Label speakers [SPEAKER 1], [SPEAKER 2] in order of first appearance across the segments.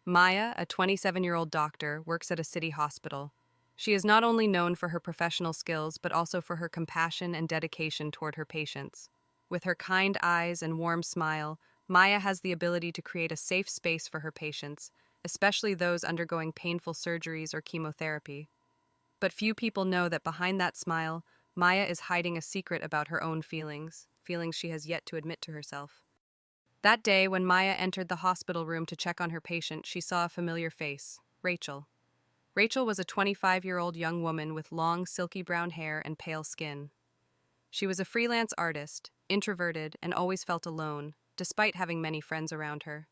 [SPEAKER 1] Maya, a 27-year-old doctor, works at a city hospital. She is not only known for her professional skills, but also for her compassion and dedication toward her patients. With her kind eyes and warm smile, Maya has the ability to create a safe space for her patients, especially those undergoing painful surgeries or chemotherapy. But few people know that behind that smile, Maya is hiding a secret about her own feelings she has yet to admit to herself. That day, when Maya entered the hospital room to check on her patient, she saw a familiar face, Rachel. Rachel was a 25-year-old young woman with long, silky brown hair and pale skin. She was a freelance artist, introverted, and always felt alone, despite having many friends around her.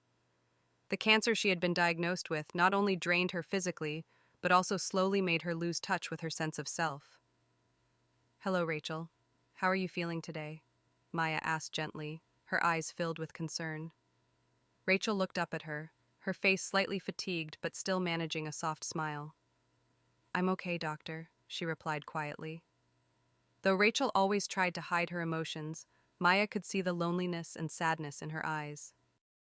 [SPEAKER 1] The cancer she had been diagnosed with not only drained her physically, but also slowly made her lose touch with her sense of self. "Hello, Rachel. How are you feeling today?" Maya asked gently, her eyes filled with concern. Rachel looked up at her face slightly fatigued but still managing a soft smile. "I'm okay, doctor," she replied quietly. Though Rachel always tried to hide her emotions, Maya could see the loneliness and sadness in her eyes.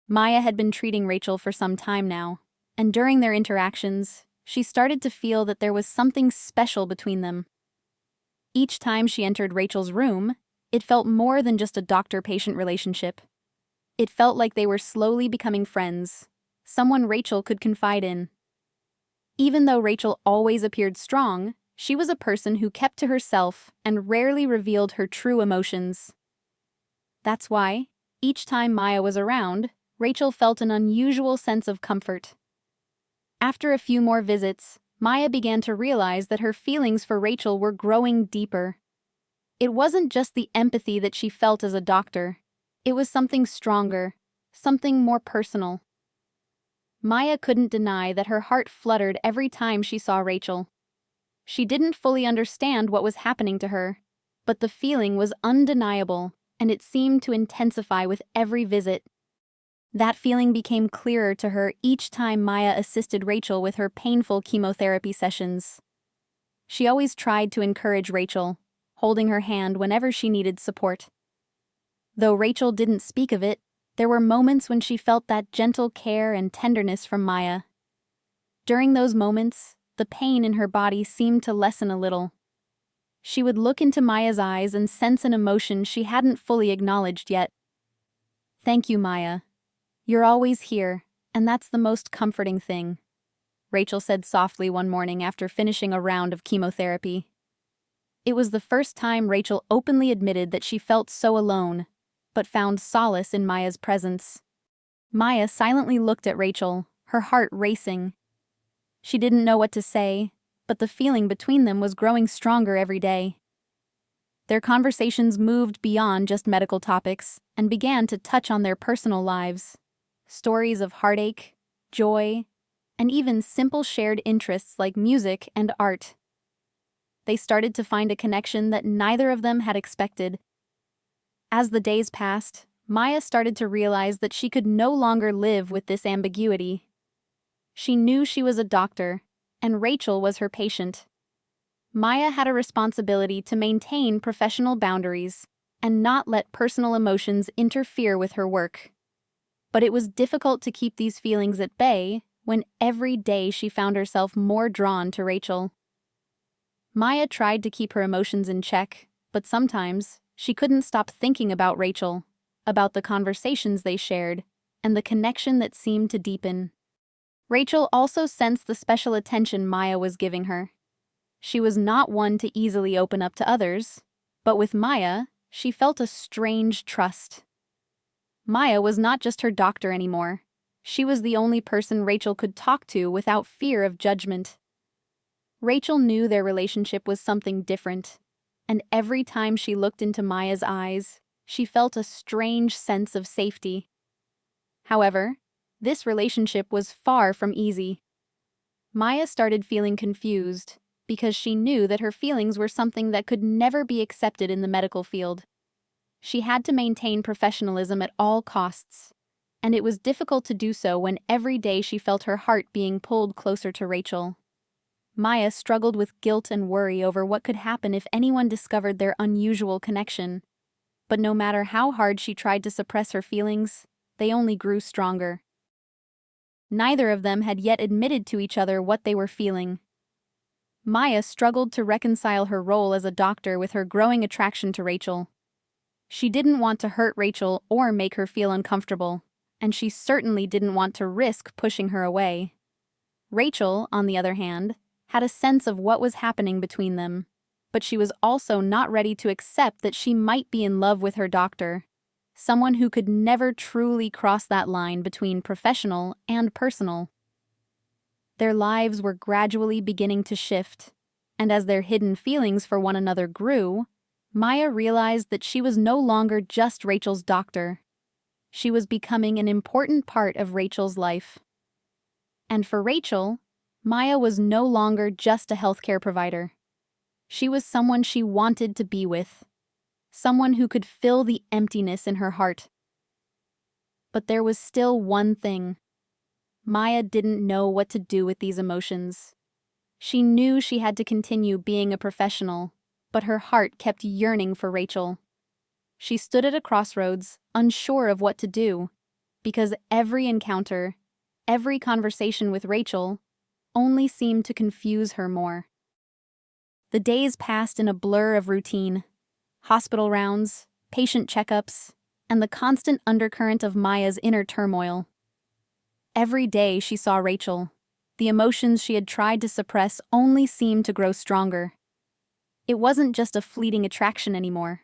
[SPEAKER 2] Maya had been treating Rachel for some time now, and during their interactions, she started to feel that there was something special between them. Each time she entered Rachel's room, it felt more than just a doctor-patient relationship. It felt like they were slowly becoming friends, someone Rachel could confide in. Even though Rachel always appeared strong, she was a person who kept to herself and rarely revealed her true emotions. That's why, each time Maya was around, Rachel felt an unusual sense of comfort. After a few more visits, Maya began to realize that her feelings for Rachel were growing deeper. It wasn't just the empathy that she felt as a doctor. It was something stronger, something more personal. Maya couldn't deny that her heart fluttered every time she saw Rachel. She didn't fully understand what was happening to her, but the feeling was undeniable, and it seemed to intensify with every visit. That feeling became clearer to her each time Maya assisted Rachel with her painful chemotherapy sessions. She always tried to encourage Rachel, holding her hand whenever she needed support. Though Rachel didn't speak of it, there were moments when she felt that gentle care and tenderness from Maya. During those moments, the pain in her body seemed to lessen a little. She would look into Maya's eyes and sense an emotion she hadn't fully acknowledged yet. "Thank you, Maya. You're always here, and that's the most comforting thing," Rachel said softly one morning after finishing a round of chemotherapy. It was the first time Rachel openly admitted that she felt so alone, but found solace in Maya's presence. Maya silently looked at Rachel, her heart racing. She didn't know what to say, but the feeling between them was growing stronger every day. Their conversations moved beyond just medical topics and began to touch on their personal lives. Stories of heartache, joy, and even simple shared interests like music and art. They started to find a connection that neither of them had expected. As the days passed, Maya started to realize that she could no longer live with this ambiguity. She knew she was a doctor, and Rachel was her patient. Maya had a responsibility to maintain professional boundaries and not let personal emotions interfere with her work. But it was difficult to keep these feelings at bay when every day she found herself more drawn to Rachel. Maya tried to keep her emotions in check, but sometimes she couldn't stop thinking about Rachel, about the conversations they shared, and the connection that seemed to deepen. Rachel also sensed the special attention Maya was giving her. She was not one to easily open up to others, but with Maya, she felt a strange trust. Maya was not just her doctor anymore. She was the only person Rachel could talk to without fear of judgment. Rachel knew their relationship was something different, and every time she looked into Maya's eyes, she felt a strange sense of safety. However, this relationship was far from easy. Maya started feeling confused because she knew that her feelings were something that could never be accepted in the medical field. She had to maintain professionalism at all costs, and it was difficult to do so when every day she felt her heart being pulled closer to Rachel. Maya struggled with guilt and worry over what could happen if anyone discovered their unusual connection. But no matter how hard she tried to suppress her feelings, they only grew stronger. Neither of them had yet admitted to each other what they were feeling. Maya struggled to reconcile her role as a doctor with her growing attraction to Rachel. She didn't want to hurt Rachel or make her feel uncomfortable, and she certainly didn't want to risk pushing her away. Rachel, on the other hand, had a sense of what was happening between them, but she was also not ready to accept that she might be in love with her doctor, someone who could never truly cross that line between professional and personal. Their lives were gradually beginning to shift, and as their hidden feelings for one another grew, Maya realized that she was no longer just Rachel's doctor. She was becoming an important part of Rachel's life. And for Rachel, Maya was no longer just a healthcare provider. She was someone she wanted to be with, someone who could fill the emptiness in her heart. But there was still one thing. Maya didn't know what to do with these emotions. She knew she had to continue being a professional, but her heart kept yearning for Rachel. She stood at a crossroads, unsure of what to do, because every encounter, every conversation with Rachel, only seemed to confuse her more. The days passed in a blur of routine. Hospital rounds, patient checkups, and the constant undercurrent of Maya's inner turmoil. Every day she saw Rachel. The emotions she had tried to suppress only seemed to grow stronger. It wasn't just a fleeting attraction anymore.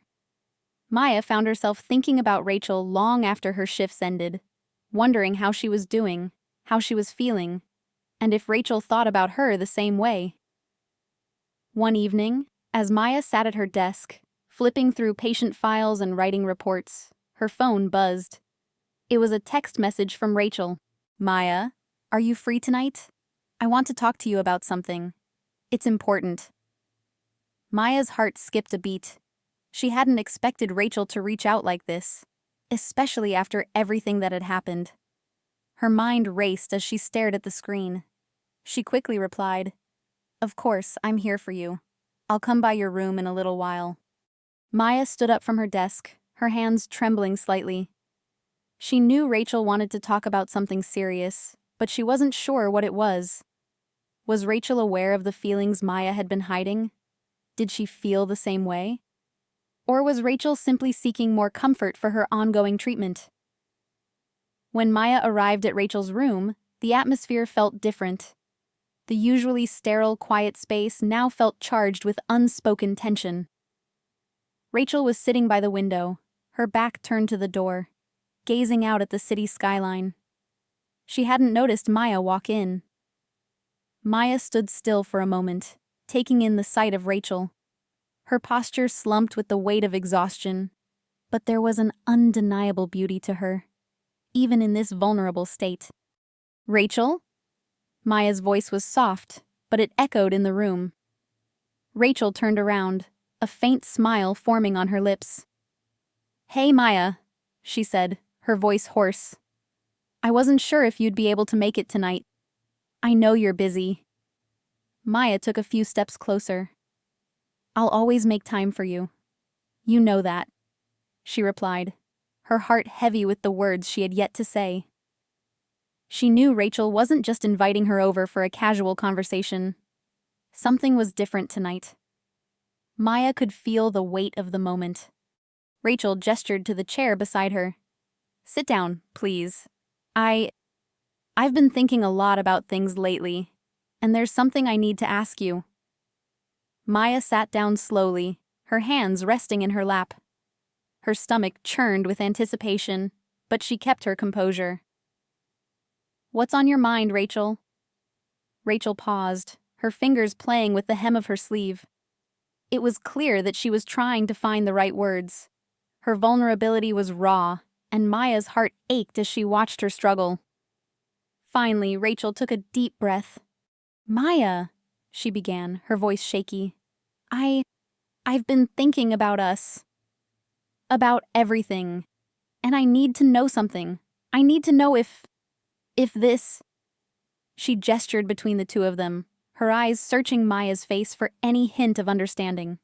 [SPEAKER 2] Maya found herself thinking about Rachel long after her shifts ended, wondering how she was doing, how she was feeling, and if Rachel thought about her the same way. One evening, as Maya sat at her desk, flipping through patient files and writing reports, her phone buzzed. It was a text message from Rachel. "Maya, are you free tonight? I want to talk to you about something. It's important." Maya's heart skipped a beat. She hadn't expected Rachel to reach out like this, especially after everything that had happened. Her mind raced as she stared at the screen. She quickly replied, "Of course, I'm here for you. I'll come by your room in a little while." Maya stood up from her desk, her hands trembling slightly. She knew Rachel wanted to talk about something serious, but she wasn't sure what it was. Was Rachel aware of the feelings Maya had been hiding? Did she feel the same way? Or was Rachel simply seeking more comfort for her ongoing treatment? When Maya arrived at Rachel's room, the atmosphere felt different. The usually sterile, quiet space now felt charged with unspoken tension. Rachel was sitting by the window, her back turned to the door, gazing out at the city skyline. She hadn't noticed Maya walk in. Maya stood still for a moment, taking in the sight of Rachel. Her posture slumped with the weight of exhaustion, but there was an undeniable beauty to her, even in this vulnerable state. "Rachel?" Maya's voice was soft, but it echoed in the room. Rachel turned around, a faint smile forming on her lips. "Hey, Maya," she said, her voice hoarse. "I wasn't sure if you'd be able to make it tonight. I know you're busy." Maya took a few steps closer. "I'll always make time for you. You know that," she replied, her heart heavy with the words she had yet to say. She knew Rachel wasn't just inviting her over for a casual conversation. Something was different tonight. Maya could feel the weight of the moment. Rachel gestured to the chair beside her. "Sit down, please. I've been thinking a lot about things lately, and there's something I need to ask you." Maya sat down slowly, her hands resting in her lap. Her stomach churned with anticipation, but she kept her composure. "What's on your mind, Rachel?" Rachel paused, her fingers playing with the hem of her sleeve. It was clear that she was trying to find the right words. Her vulnerability was raw, and Maya's heart ached as she watched her struggle. Finally, Rachel took a deep breath. "Maya," she began, her voice shaky. I've been thinking about us. About everything. And I need to know something. I need to know if this..." She gestured between the two of them, her eyes searching Maya's face for any hint of understanding.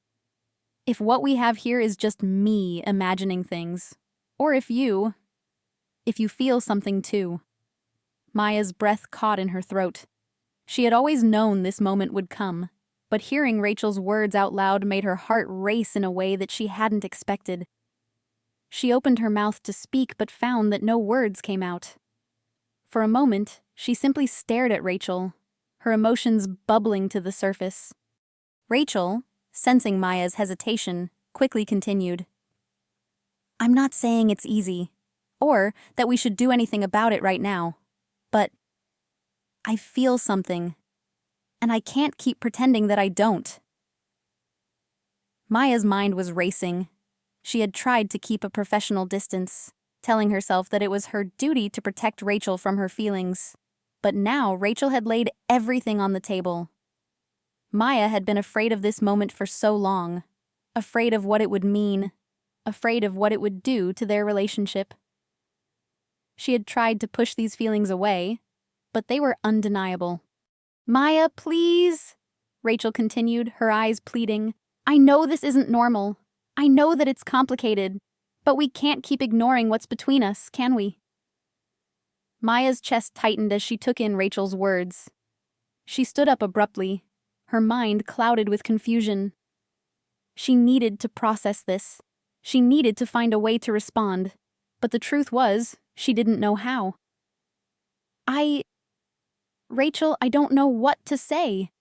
[SPEAKER 2] "If what we have here is just me imagining things, or if you feel something too." Maya's breath caught in her throat. She had always known this moment would come, but hearing Rachel's words out loud made her heart race in a way that she hadn't expected. She opened her mouth to speak but found that no words came out. For a moment, she simply stared at Rachel, her emotions bubbling to the surface. Rachel, sensing Maya's hesitation, quickly continued. I'm not saying it's easy, or that we should do anything about it right now, but I feel something, and I can't keep pretending that I don't. Maya's mind was racing. She had tried to keep a professional distance, telling herself that it was her duty to protect Rachel from her feelings. But now Rachel had laid everything on the table. Maya had been afraid of this moment for so long, afraid of what it would mean, afraid of what it would do to their relationship. She had tried to push these feelings away, but they were undeniable. Maya, please, Rachel continued, her eyes pleading. I know this isn't normal. I know that it's complicated, but we can't keep ignoring what's between us, can we? Maya's chest tightened as she took in Rachel's words. She stood up abruptly, her mind clouded with confusion. She needed to process this. She needed to find a way to respond, but the truth was, she didn't know how. Rachel, I don't know what to say,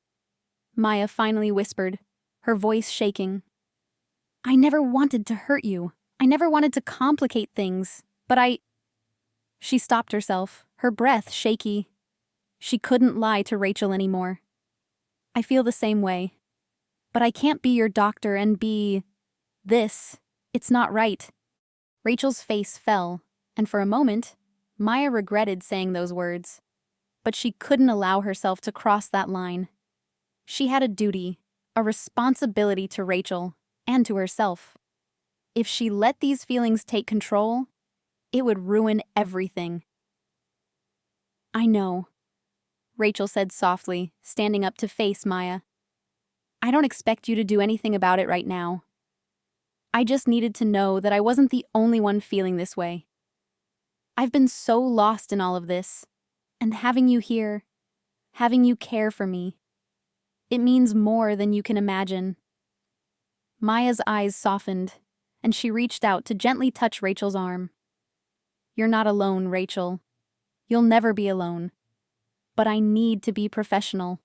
[SPEAKER 2] Maya finally whispered, her voice shaking. I never wanted to hurt you. I never wanted to complicate things, but She stopped herself, her breath shaky. She couldn't lie to Rachel anymore. I feel the same way. But I can't be your doctor and be this. It's not right. Rachel's face fell, and for a moment, Maya regretted saying those words. But she couldn't allow herself to cross that line. She had a duty, a responsibility to Rachel and to herself. If she let these feelings take control, it would ruin everything. I know, Rachel said softly, standing up to face Maya. I don't expect you to do anything about it right now. I just needed to know that I wasn't the only one feeling this way. I've been so lost in all of this, and having you here, having you care for me, it means more than you can imagine. Maya's eyes softened, and she reached out to gently touch Rachel's arm. You're not alone, Rachel. You'll never be alone. But I need to be professional.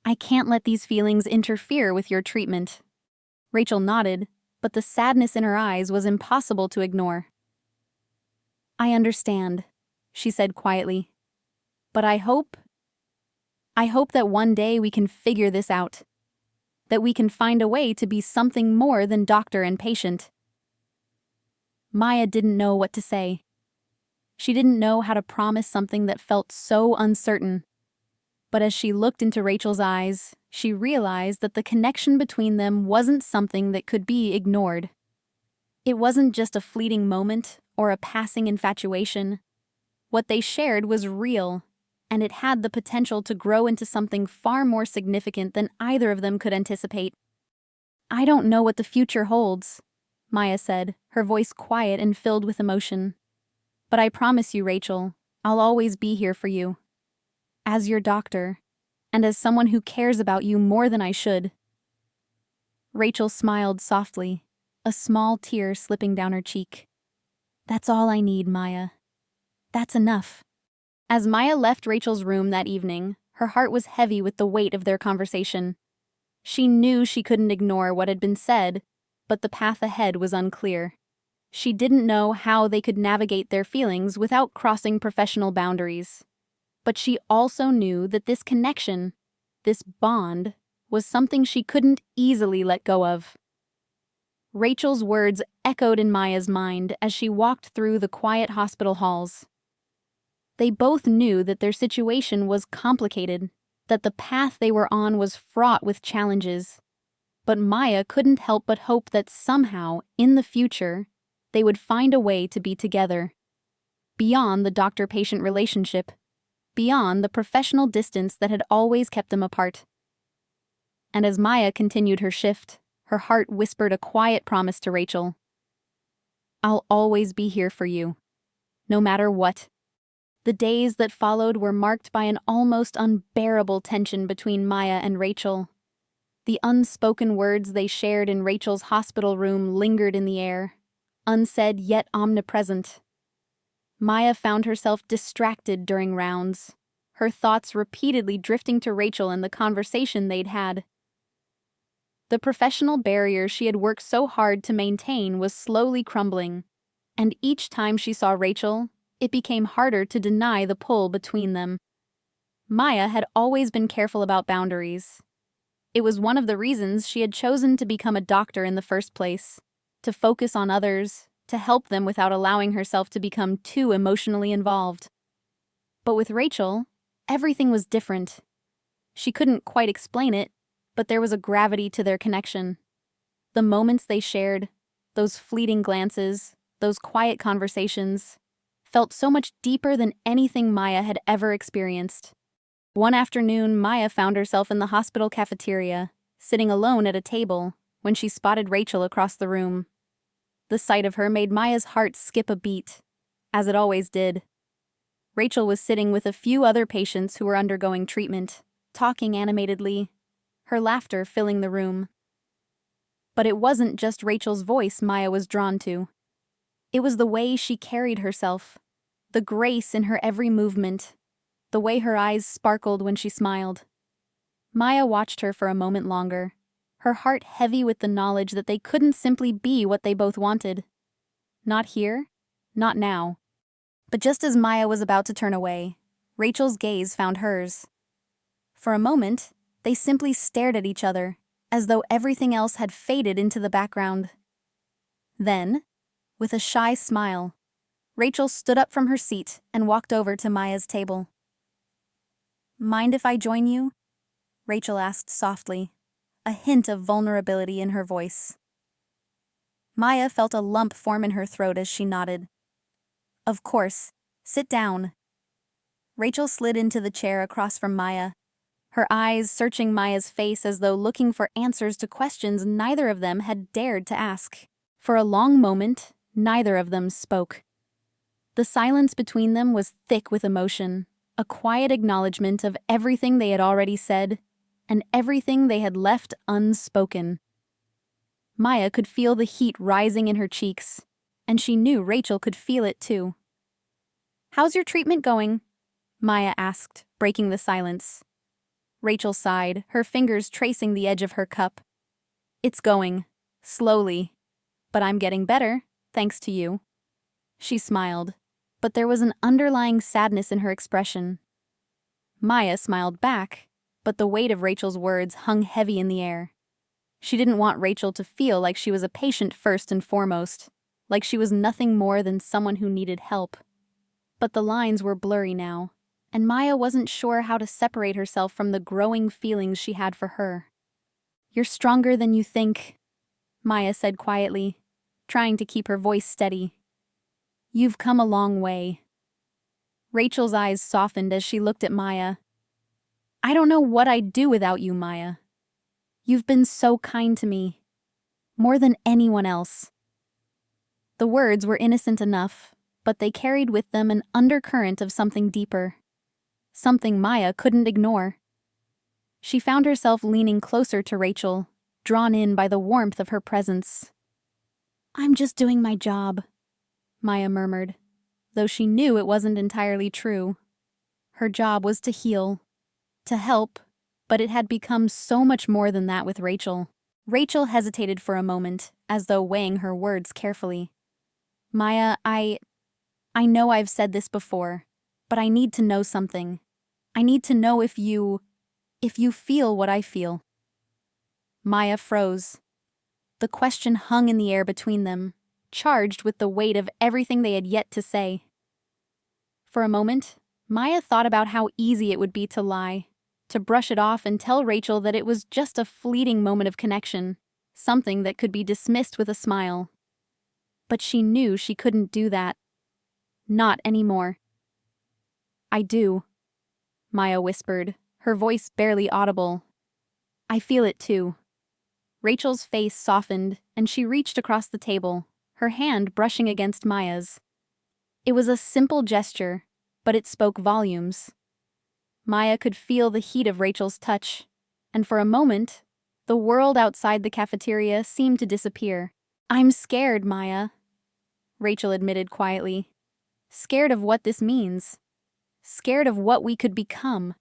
[SPEAKER 2] I can't let these feelings interfere with your treatment. Rachel nodded, but the sadness in her eyes was impossible to ignore. I understand, she said quietly. But I hope that one day we can figure this out. That we can find a way to be something more than doctor and patient. Maya didn't know what to say. She didn't know how to promise something that felt so uncertain. But as she looked into Rachel's eyes, she realized that the connection between them wasn't something that could be ignored. It wasn't just a fleeting moment or a passing infatuation. What they shared was real, and it had the potential to grow into something far more significant than either of them could anticipate. I don't know what the future holds, Maya said, her voice quiet and filled with emotion. But I promise you, Rachel, I'll always be here for you. As your doctor, and as someone who cares about you more than I should. Rachel smiled softly, a small tear slipping down her cheek. That's all I need, Maya. That's enough. As Maya left Rachel's room that evening, her heart was heavy with the weight of their conversation. She knew she couldn't ignore what had been said, but the path ahead was unclear. She didn't know how they could navigate their feelings without crossing professional boundaries. But she also knew that this connection, this bond, was something she couldn't easily let go of. Rachel's words echoed in Maya's mind as she walked through the quiet hospital halls. They both knew that their situation was complicated, that the path they were on was fraught with challenges. But Maya couldn't help but hope that somehow, in the future, they would find a way to be together. Beyond the doctor-patient relationship, beyond the professional distance that had always kept them apart. And as Maya continued her shift, her heart whispered a quiet promise to Rachel. I'll always be here for you, no matter what. The days that followed were marked by an almost unbearable tension between Maya and Rachel. The unspoken words they shared in Rachel's hospital room lingered in the air, unsaid yet omnipresent. Maya found herself distracted during rounds, her thoughts repeatedly drifting to Rachel and the conversation they'd had. The professional barrier she had worked so hard to maintain was slowly crumbling, and each time she saw Rachel, it became harder to deny the pull between them. Maya had always been careful about boundaries. It was one of the reasons she had chosen to become a doctor in the first place, to focus on others, to help them without allowing herself to become too emotionally involved. But with Rachel, everything was different. She couldn't quite explain it, but there was a gravity to their connection. The moments they shared, those fleeting glances, those quiet conversations, felt so much deeper than anything Maya had ever experienced. One afternoon, Maya found herself in the hospital cafeteria, sitting alone at a table, when she spotted Rachel across the room. The sight of her made Maya's heart skip a beat, as it always did. Rachel was sitting with a few other patients who were undergoing treatment, talking animatedly, her laughter filling the room. But it wasn't just Rachel's voice Maya was drawn to. It was the way she carried herself, the grace in her every movement, the way her eyes sparkled when she smiled. Maya watched her for a moment longer, her heart heavy with the knowledge that they couldn't simply be what they both wanted. Not here, not now. But just as Maya was about to turn away, Rachel's gaze found hers. For a moment, they simply stared at each other, as though everything else had faded into the background. Then, with a shy smile, Rachel stood up from her seat and walked over to Maya's table. "Mind if I join you?" Rachel asked softly, a hint of vulnerability in her voice. Maya felt a lump form in her throat as she nodded. "Of course. Sit down." Rachel slid into the chair across from Maya, her eyes searching Maya's face as though looking for answers to questions neither of them had dared to ask. For a long moment, neither of them spoke. The silence between them was thick with emotion, a quiet acknowledgement of everything they had already said, and everything they had left unspoken. Maya could feel the heat rising in her cheeks, and she knew Rachel could feel it too. "How's your treatment going?" Maya asked, breaking the silence. Rachel sighed, her fingers tracing the edge of her cup. "It's going, slowly, but I'm getting better, thanks to you." She smiled, but there was an underlying sadness in her expression. Maya smiled back, but the weight of Rachel's words hung heavy in the air. She didn't want Rachel to feel like she was a patient first and foremost, like she was nothing more than someone who needed help. But the lines were blurry now, and Maya wasn't sure how to separate herself from the growing feelings she had for her. "You're stronger than you think," Maya said quietly, trying to keep her voice steady. "You've come a long way." Rachel's eyes softened as she looked at Maya. "I don't know what I'd do without you, Maya. You've been so kind to me, more than anyone else." The words were innocent enough, but they carried with them an undercurrent of something deeper, something Maya couldn't ignore. She found herself leaning closer to Rachel, drawn in by the warmth of her presence. "I'm just doing my job," Maya murmured, though she knew it wasn't entirely true. Her job was to heal, to help, but it had become so much more than that with Rachel. Rachel hesitated for a moment, as though weighing her words carefully. "Maya, I know I've said this before, but I need to know something. I need to know if you feel what I feel." Maya froze. The question hung in the air between them, charged with the weight of everything they had yet to say. For a moment, Maya thought about how easy it would be to lie, to brush it off and tell Rachel that it was just a fleeting moment of connection, something that could be dismissed with a smile. But she knew she couldn't do that. Not anymore. "I do," Maya whispered, her voice barely audible. "I feel it too." Rachel's face softened, and she reached across the table, her hand brushing against Maya's. It was a simple gesture, but it spoke volumes. Maya could feel the heat of Rachel's touch, and for a moment, the world outside the cafeteria seemed to disappear. "I'm scared, Maya," Rachel admitted quietly. "Scared of what this means. Scared of what we could become."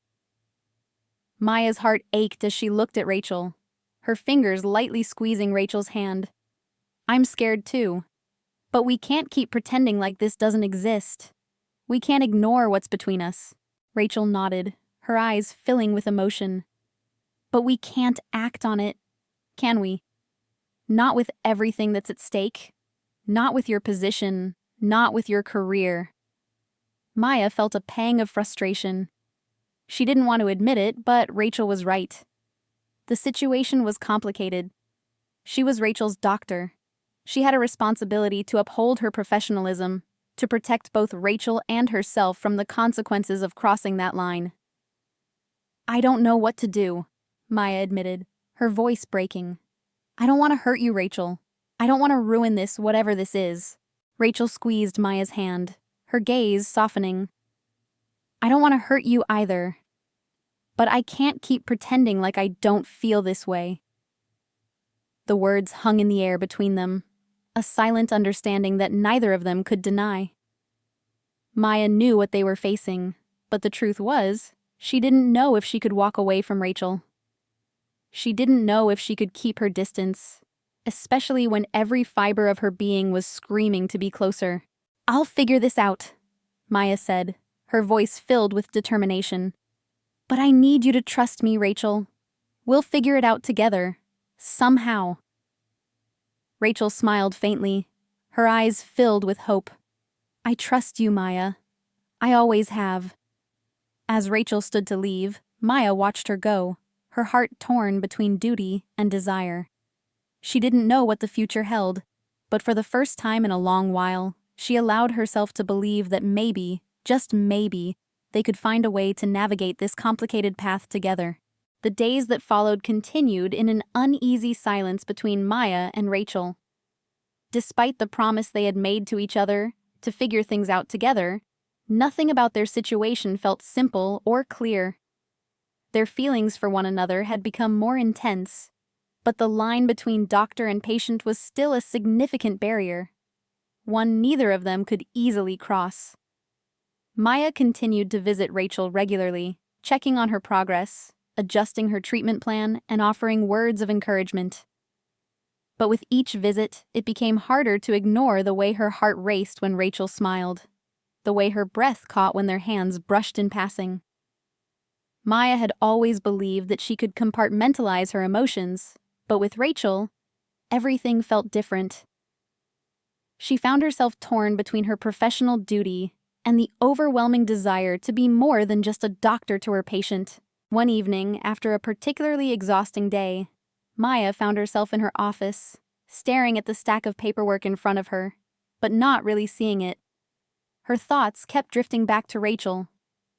[SPEAKER 2] Maya's heart ached as she looked at Rachel, her fingers lightly squeezing Rachel's hand. "I'm scared too. But we can't keep pretending like this doesn't exist. We can't ignore what's between us." Rachel nodded, her eyes filling with emotion. "But we can't act on it, can we? Not with everything that's at stake. Not with your position. Not with your career." Maya felt a pang of frustration. She didn't want to admit it, but Rachel was right. The situation was complicated. She was Rachel's doctor. She had a responsibility to uphold her professionalism, to protect both Rachel and herself from the consequences of crossing that line. "I don't know what to do," Maya admitted, her voice breaking. "I don't want to hurt you, Rachel. I don't want to ruin this, whatever this is." Rachel squeezed Maya's hand, her gaze softening. "I don't want to hurt you either. But I can't keep pretending like I don't feel this way." The words hung in the air between them, a silent understanding that neither of them could deny. Maya knew what they were facing, but the truth was, she didn't know if she could walk away from Rachel. She didn't know if she could keep her distance, especially when every fiber of her being was screaming to be closer. "I'll figure this out," Maya said, her voice filled with determination. "But I need you to trust me, Rachel. We'll figure it out together. Somehow." Rachel smiled faintly, her eyes filled with hope. "I trust you, Maya. I always have." As Rachel stood to leave, Maya watched her go, her heart torn between duty and desire. She didn't know what the future held, but for the first time in a long while, she allowed herself to believe that maybe, just maybe, they could find a way to navigate this complicated path together. The days that followed continued in an uneasy silence between Maya and Rachel. Despite the promise they had made to each other to figure things out together, nothing about their situation felt simple or clear. Their feelings for one another had become more intense, but the line between doctor and patient was still a significant barrier, one neither of them could easily cross. Maya continued to visit Rachel regularly, checking on her progress, adjusting her treatment plan, and offering words of encouragement. But with each visit, it became harder to ignore the way her heart raced when Rachel smiled, the way her breath caught when their hands brushed in passing. Maya had always believed that she could compartmentalize her emotions, but with Rachel, everything felt different. She found herself torn between her professional duty and the overwhelming desire to be more than just a doctor to her patient. One evening, after a particularly exhausting day, Maya found herself in her office, staring at the stack of paperwork in front of her, but not really seeing it. Her thoughts kept drifting back to Rachel,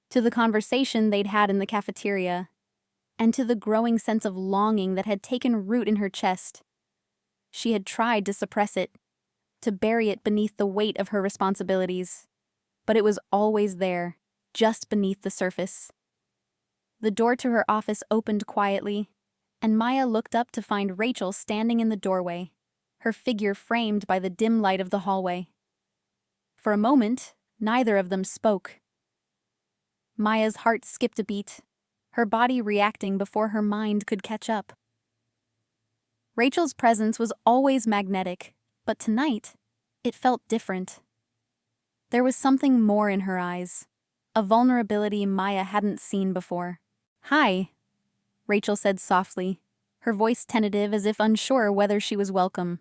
[SPEAKER 2] to the conversation they'd had in the cafeteria, and to the growing sense of longing that had taken root in her chest. She had tried to suppress it, to bury it beneath the weight of her responsibilities, but it was always there, just beneath the surface. The door to her office opened quietly, and Maya looked up to find Rachel standing in the doorway, her figure framed by the dim light of the hallway. For a moment, neither of them spoke. Maya's heart skipped a beat, her body reacting before her mind could catch up. Rachel's presence was always magnetic, but tonight, it felt different. There was something more in her eyes, a vulnerability Maya hadn't seen before. "Hi," Rachel said softly, her voice tentative as if unsure whether she was welcome.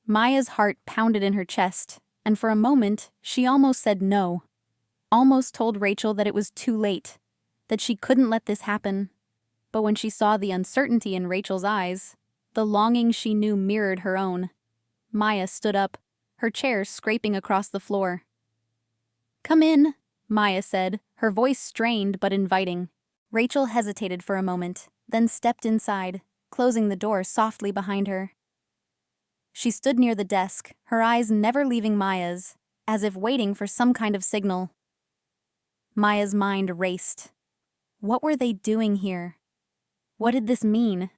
[SPEAKER 2] Maya's heart pounded in her chest, and for a moment, she almost said no. Almost told Rachel that it was too late, that she couldn't let this happen. But when she saw the uncertainty in Rachel's eyes, the longing she knew mirrored her own, Maya stood up, her chair scraping across the floor. "Come in," Maya said, her voice strained but inviting. Rachel hesitated for a moment, then stepped inside, closing the door softly behind her. She stood near the desk, her eyes never leaving Maya's, as if waiting for some kind of signal. Maya's mind raced. What were they doing here? What did this mean?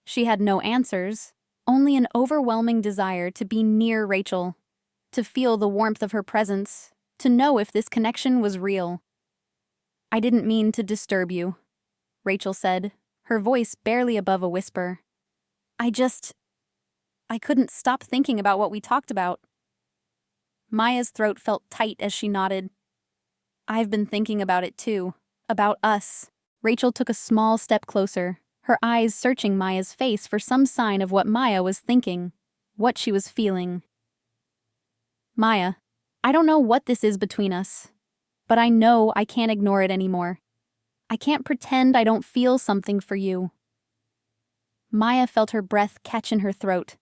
[SPEAKER 2] She had no answers, only an overwhelming desire to be near Rachel, to feel the warmth of her presence, to know if this connection was real. "I didn't mean to disturb you," Rachel said, her voice barely above a whisper. I couldn't stop thinking about what we talked about." Maya's throat felt tight as she nodded. "I've been thinking about it too. About us." Rachel took a small step closer, her eyes searching Maya's face for some sign of what Maya was thinking, what she was feeling. "Maya, I don't know what this is between us, but I know I can't ignore it anymore. I can't pretend I don't feel something for you." Maya felt her breath catch in her throat.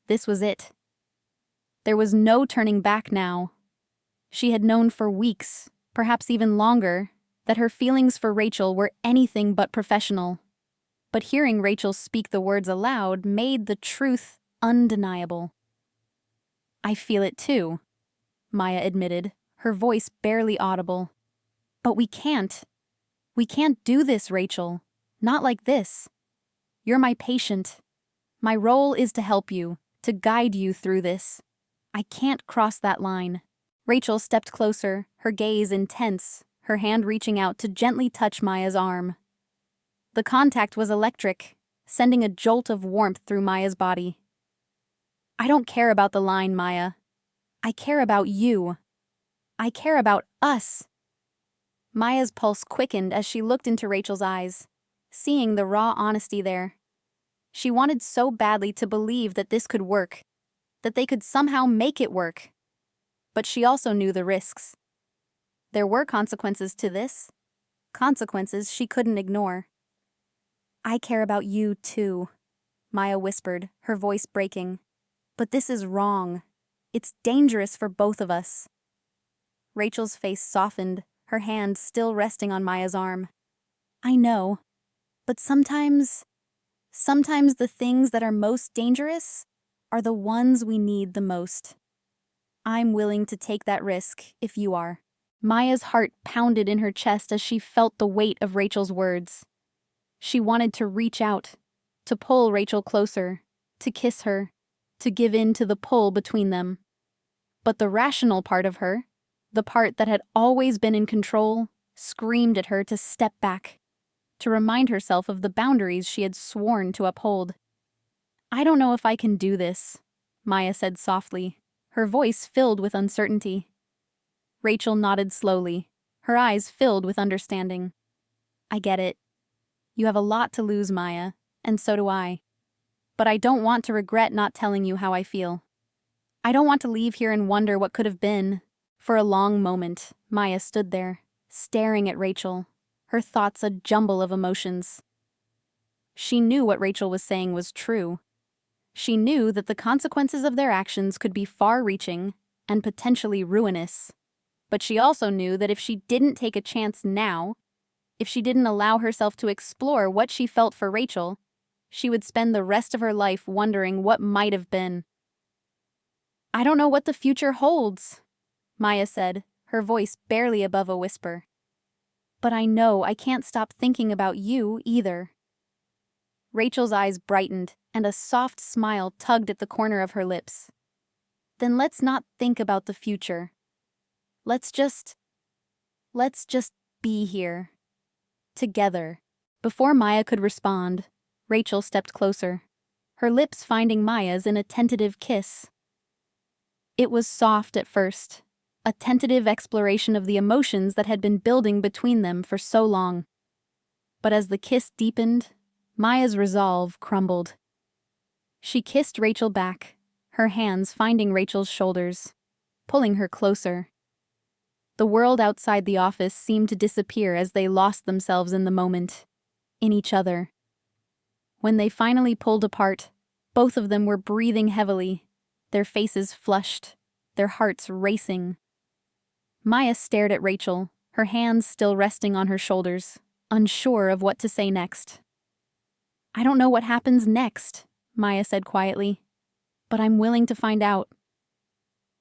[SPEAKER 2] This was it. There was no turning back now. She had known for weeks, perhaps even longer, that her feelings for Rachel were anything but professional. But hearing Rachel speak the words aloud made the truth undeniable. "I feel it too," Maya admitted, her voice barely audible. "But we can't. We can't do this, Rachel. Not like this. You're my patient. My role is to help you, to guide you through this. I can't cross that line." Rachel stepped closer, her gaze intense, her hand reaching out to gently touch Maya's arm. The contact was electric, sending a jolt of warmth through Maya's body. "I don't care about the line, Maya. I care about you. I care about us." Maya's pulse quickened as she looked into Rachel's eyes, seeing the raw honesty there. She wanted so badly to believe that this could work, that they could somehow make it work. But she also knew the risks. There were consequences to this, consequences she couldn't ignore. "I care about you too," Maya whispered, her voice breaking. "But this is wrong. It's dangerous for both of us." Rachel's face softened, her hand still resting on Maya's arm. "I know, but sometimes the things that are most dangerous are the ones we need the most. I'm willing to take that risk if you are." Maya's heart pounded in her chest as she felt the weight of Rachel's words. She wanted to reach out, to pull Rachel closer, to kiss her, to give in to the pull between them. But the rational part of her, the part that had always been in control, screamed at her to step back, to remind herself of the boundaries she had sworn to uphold. "I don't know if I can do this," Maya said softly, her voice filled with uncertainty. Rachel nodded slowly, her eyes filled with understanding. "I get it. You have a lot to lose, Maya, and so do I. But I don't want to regret not telling you how I feel. I don't want to leave here and wonder what could have been." For a long moment, Maya stood there, staring at Rachel, her thoughts a jumble of emotions. She knew what Rachel was saying was true. She knew that the consequences of their actions could be far-reaching and potentially ruinous. But she also knew that if she didn't take a chance now, if she didn't allow herself to explore what she felt for Rachel, she would spend the rest of her life wondering what might have been. "I don't know what the future holds," Maya said, her voice barely above a whisper. "But I know I can't stop thinking about you either." Rachel's eyes brightened, and a soft smile tugged at the corner of her lips. "Then let's not think about the future. Let's just be here. Together." Before Maya could respond, Rachel stepped closer, her lips finding Maya's in a tentative kiss. It was soft at first, a tentative exploration of the emotions that had been building between them for so long. But as the kiss deepened, Maya's resolve crumbled. She kissed Rachel back, her hands finding Rachel's shoulders, pulling her closer. The world outside the office seemed to disappear as they lost themselves in the moment, in each other. When they finally pulled apart, both of them were breathing heavily, their faces flushed, their hearts racing. Maya stared at Rachel, her hands still resting on her shoulders, unsure of what to say next. "I don't know what happens next," Maya said quietly, "but I'm willing to find out.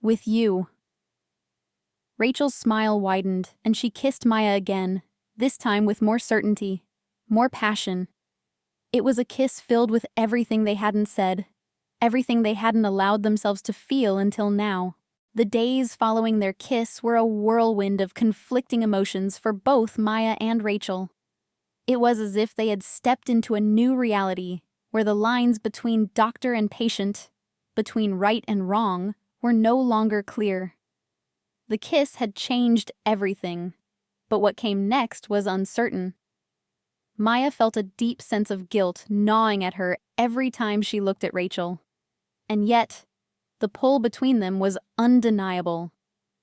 [SPEAKER 2] With you." Rachel's smile widened, and she kissed Maya again, this time with more certainty, more passion. It was a kiss filled with everything they hadn't said, everything they hadn't allowed themselves to feel until now. The days following their kiss were a whirlwind of conflicting emotions for both Maya and Rachel. It was as if they had stepped into a new reality, where the lines between doctor and patient, between right and wrong, were no longer clear. The kiss had changed everything, but what came next was uncertain. Maya felt a deep sense of guilt gnawing at her every time she looked at Rachel. And yet, the pull between them was undeniable,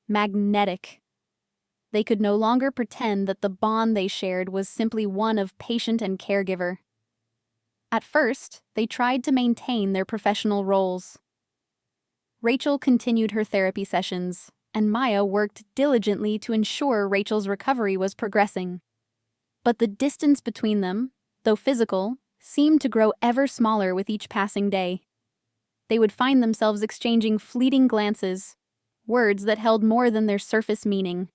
[SPEAKER 2] magnetic. They could no longer pretend that the bond they shared was simply one of patient and caregiver. At first, they tried to maintain their professional roles. Rachel continued her therapy sessions, and Maya worked diligently to ensure Rachel's recovery was progressing. But the distance between them, though physical, seemed to grow ever smaller with each passing day. They would find themselves exchanging fleeting glances, words that held more than their surface meaning.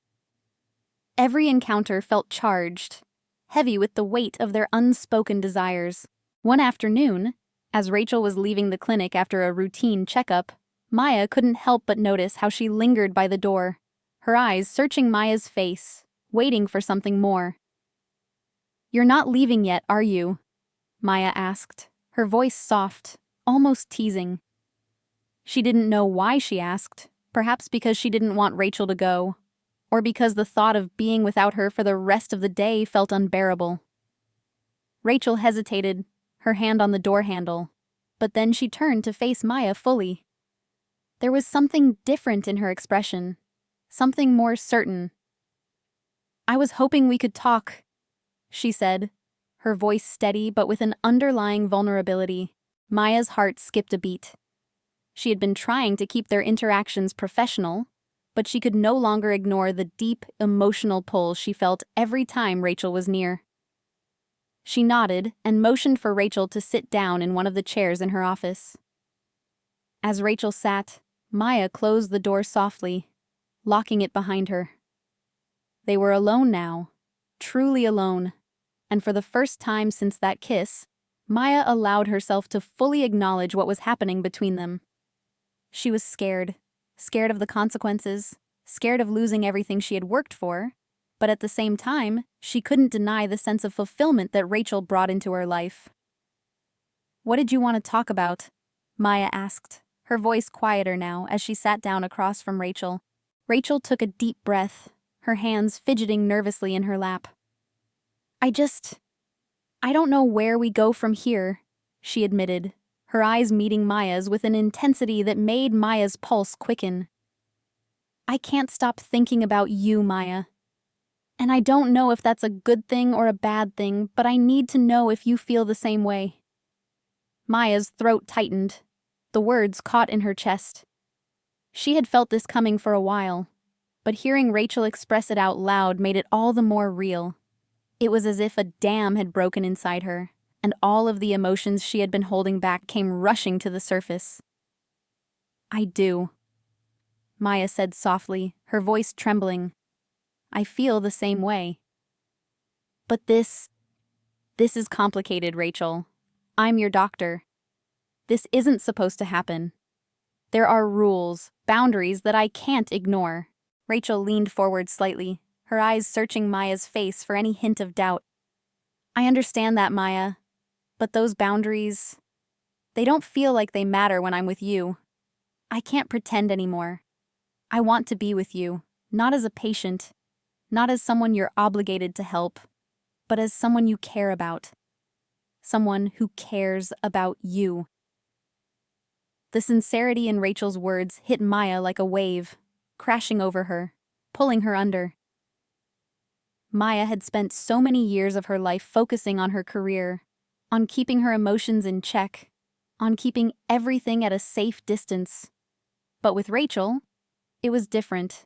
[SPEAKER 2] Every encounter felt charged, heavy with the weight of their unspoken desires. One afternoon, as Rachel was leaving the clinic after a routine checkup, Maya couldn't help but notice how she lingered by the door, her eyes searching Maya's face, waiting for something more. "You're not leaving yet, are you?" Maya asked, her voice soft, almost teasing. She didn't know why she asked, perhaps because she didn't want Rachel to go, or because the thought of being without her for the rest of the day felt unbearable. Rachel hesitated, her hand on the door handle, but then she turned to face Maya fully. There was something different in her expression, something more certain. "I was hoping we could talk," she said, her voice steady but with an underlying vulnerability. Maya's heart skipped a beat. She had been trying to keep their interactions professional, but she could no longer ignore the deep, emotional pull she felt every time Rachel was near. She nodded and motioned for Rachel to sit down in one of the chairs in her office. As Rachel sat, Maya closed the door softly, locking it behind her. They were alone now, truly alone, and for the first time since that kiss, Maya allowed herself to fully acknowledge what was happening between them. She was scared of the consequences, scared of losing everything she had worked for, but at the same time, she couldn't deny the sense of fulfillment that Rachel brought into her life. "What did you want to talk about?" Maya asked, her voice quieter now as she sat down across from Rachel. Rachel took a deep breath, her hands fidgeting nervously in her lap. I don't know where we go from here," she admitted, her eyes meeting Maya's with an intensity that made Maya's pulse quicken. "I can't stop thinking about you, Maya. And I don't know if that's a good thing or a bad thing, but I need to know if you feel the same way." Maya's throat tightened. The words caught in her chest. She had felt this coming for a while, but hearing Rachel express it out loud made it all the more real. It was as if a dam had broken inside her, and all of the emotions she had been holding back came rushing to the surface. "I do," Maya said softly, her voice trembling. "I feel the same way." "But this is complicated, Rachel. I'm your doctor. This isn't supposed to happen. There are rules, boundaries that I can't ignore." Rachel leaned forward slightly, her eyes searching Maya's face for any hint of doubt. "I understand that, Maya, but those boundaries, they don't feel like they matter when I'm with you. I can't pretend anymore. I want to be with you, not as a patient, not as someone you're obligated to help, but as someone you care about. Someone who cares about you." The sincerity in Rachel's words hit Maya like a wave, crashing over her, pulling her under. Maya had spent so many years of her life focusing on her career, on keeping her emotions in check, on keeping everything at a safe distance. But with Rachel, it was different.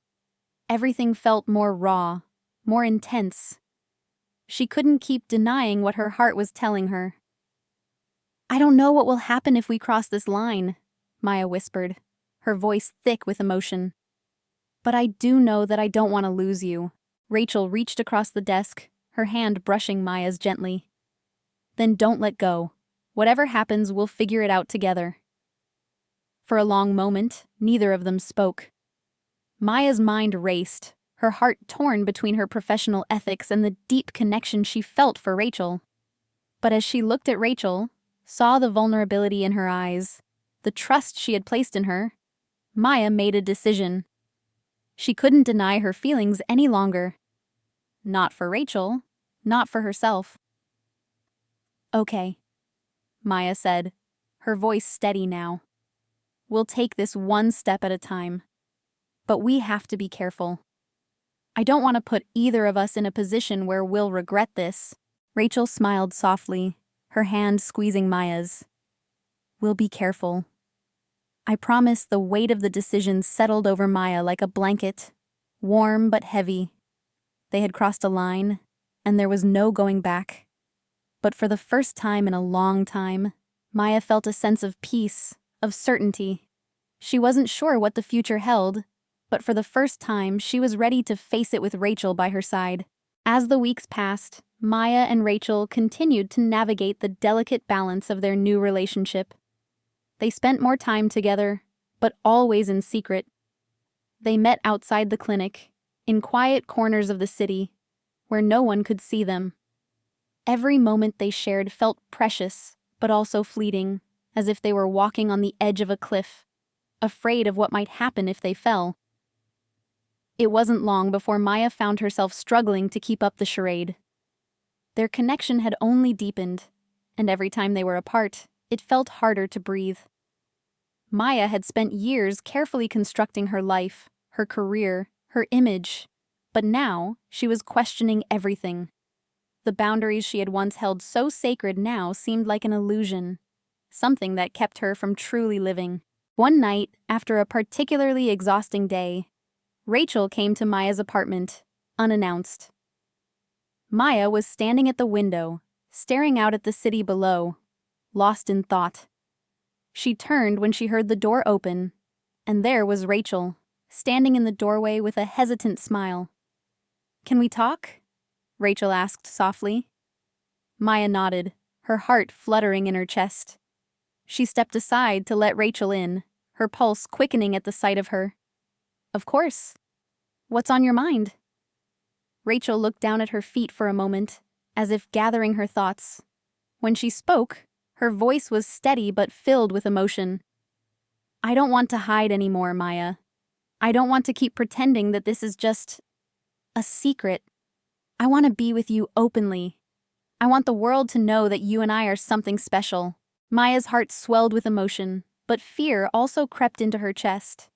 [SPEAKER 2] Everything felt more raw, more intense. She couldn't keep denying what her heart was telling her. "I don't know what will happen if we cross this line," Maya whispered, her voice thick with emotion. But I do know that I don't want to lose you. Rachel reached across the desk, her hand brushing Maya's gently. Then don't let go. Whatever happens, we'll figure it out together. For a long moment, neither of them spoke. Maya's mind raced, her heart torn between her professional ethics and the deep connection she felt for Rachel. But as she looked at Rachel, saw the vulnerability in her eyes, the trust she had placed in her, Maya made a decision. She couldn't deny her feelings any longer. Not for Rachel, not for herself. Okay, Maya said, her voice steady now. We'll take this one step at a time. But we have to be careful. I don't want to put either of us in a position where we'll regret this. Rachel smiled softly, her hand squeezing Maya's. We'll be careful. I promise. The weight of the decision settled over Maya like a blanket, warm but heavy. They had crossed a line, and there was no going back. But for the first time in a long time, Maya felt a sense of peace, of certainty. She wasn't sure what the future held, but for the first time she was ready to face it with Rachel by her side. As the weeks passed, Maya and Rachel continued to navigate the delicate balance of their new relationship. They spent more time together, but always in secret. They met outside the clinic, in quiet corners of the city, where no one could see them. Every moment they shared felt precious, but also fleeting, as if they were walking on the edge of a cliff, afraid of what might happen if they fell. It wasn't long before Maya found herself struggling to keep up the charade. Their connection had only deepened, and every time they were apart, it felt harder to breathe. Maya had spent years carefully constructing her life, her career, her image, but now she was questioning everything. The boundaries she had once held so sacred now seemed like an illusion, something that kept her from truly living. One night, after a particularly exhausting day, Rachel came to Maya's apartment, unannounced. Maya was standing at the window, staring out at the city below, lost in thought. She turned when she heard the door open, and there was Rachel, standing in the doorway with a hesitant smile. "Can we talk?" Rachel asked softly. Maya nodded, her heart fluttering in her chest. She stepped aside to let Rachel in, her pulse quickening at the sight of her. "Of course. What's on your mind?" Rachel looked down at her feet for a moment, as if gathering her thoughts. When she spoke, her voice was steady but filled with emotion. "I don't want to hide anymore, Maya. I don't want to keep pretending that this is just a secret. I want to be with you openly. I want the world to know that you and I are something special." Maya's heart swelled with emotion, but fear also crept into her chest.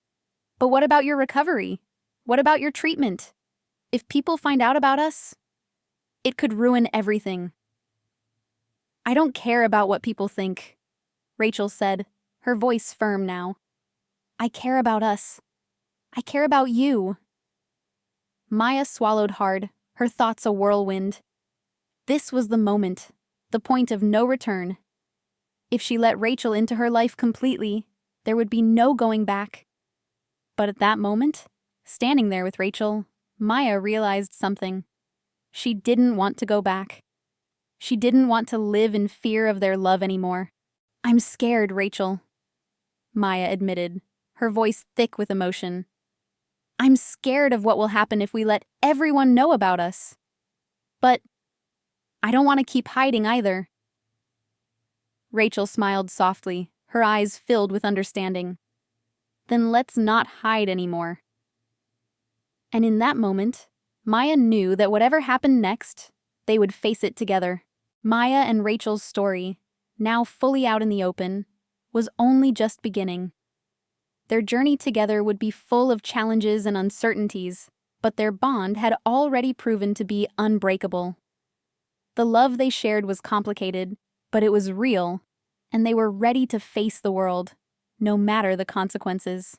[SPEAKER 2] "But what about your recovery? What about your treatment? If people find out about us, it could ruin everything." "I don't care about what people think," Rachel said, her voice firm now. "I care about us. I care about you." Maya swallowed hard, her thoughts a whirlwind. This was the moment, the point of no return. If she let Rachel into her life completely, there would be no going back. But at that moment, standing there with Rachel, Maya realized something. She didn't want to go back. She didn't want to live in fear of their love anymore. "I'm scared, Rachel," Maya admitted, her voice thick with emotion. "I'm scared of what will happen if we let everyone know about us. But I don't want to keep hiding either." Rachel smiled softly, her eyes filled with understanding. "Then let's not hide anymore." And in that moment, Maya knew that whatever happened next, they would face it together. Maya and Rachel's story, now fully out in the open, was only just beginning. Their journey together would be full of challenges and uncertainties, but their bond had already proven to be unbreakable. The love they shared was complicated, but it was real, and they were ready to face the world, no matter the consequences.